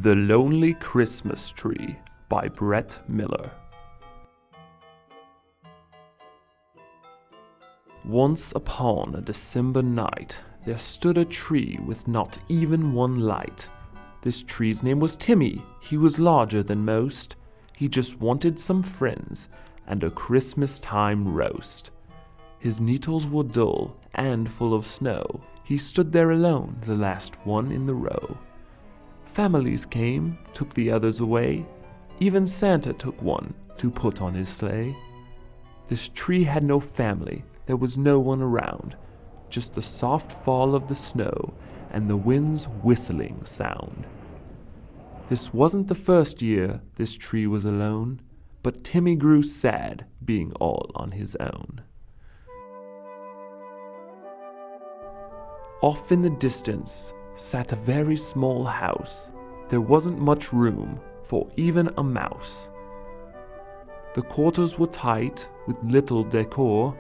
The Lonely Christmas Tree by Brett Miller. Once upon a December night, there stood a tree with not even one light. This tree's name was Timmy. He was larger than most. He just wanted some friends and a Christmas time roast. His needles were dull and full of snow. He stood there alone, the last one in the row. Families came, took the others away. Even Santa took one to put on his sleigh. This tree had no family. There was no one around, just the soft fall of the snow and the wind's whistling sound. This wasn't the first year this tree was alone, but Timmy grew sad being all on his own. Off in the distance sat a very small house. There wasn't much room for even a mouse. The quarters were tight with little decor,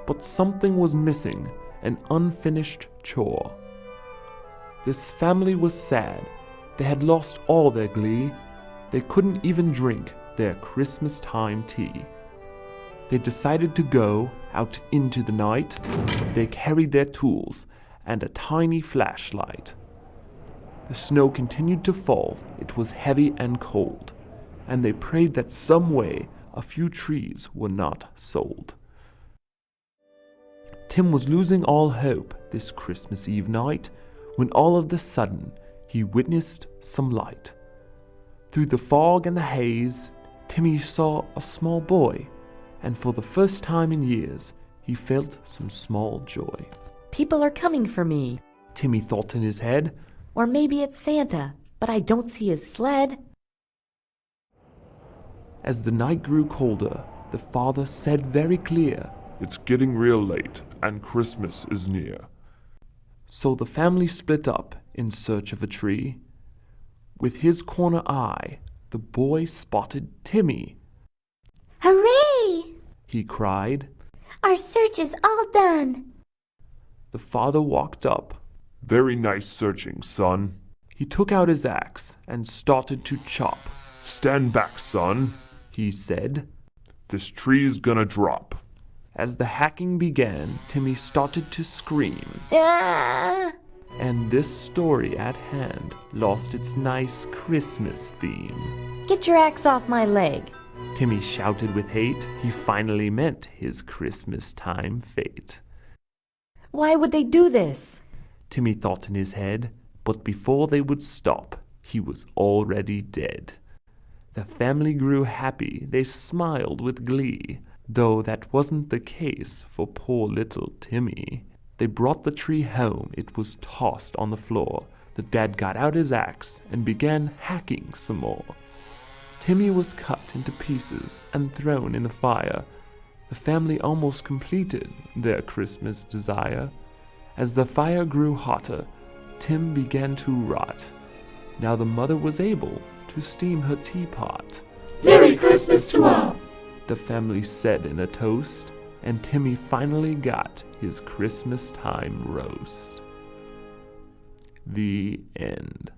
but something was missing, an unfinished chore. This family was sad. They had lost all their glee. They couldn't even drink their Christmas time tea. They decided to go out into the night. They carried their tools and a tiny flashlight. The snow continued to fall. It was heavy and cold, and they prayed that some way a few trees were not sold. Tim was losing all hope this Christmas Eve night when all of a sudden he witnessed some light. Through the fog and the haze, Timmy saw a small boy, and for the first time in years, he felt some small joy. People are coming for me. Timmy thought in his head. Or maybe it's Santa, but I don't see his sled. As the night grew colder, the father said very clear, "It's getting real late, and Christmas is near." So the family split up in search of a tree. With his corner eye, the boy spotted Timmy. "Hooray!" he cried. "Our search is all done." The father walked up. "Very nice searching, son." He took out his axe and started to chop. "Stand back, son," he said. "This tree's gonna drop." As the hacking began, Timmy started to scream. Ah! And this story at hand lost its nice Christmas theme. Get your axe off my leg. Timmy shouted with hate. He finally meant his Christmas time fate. Why would they do this? Timmy thought in his head, but before they would stop, he was already dead. The family grew happy. They smiled with glee, though that wasn't the case for poor little Timmy. They brought the tree home. It was tossed on the floor. The dad got out his axe and began hacking some more. Timmy was cut into pieces and thrown in the fire. The family almost completed their Christmas desire. As the fire grew hotter, Tim began to rot. Now the mother was able to steam her teapot. "Merry Christmas to all!" the family said in a toast, and Timmy finally got his Christmas time roast. The end.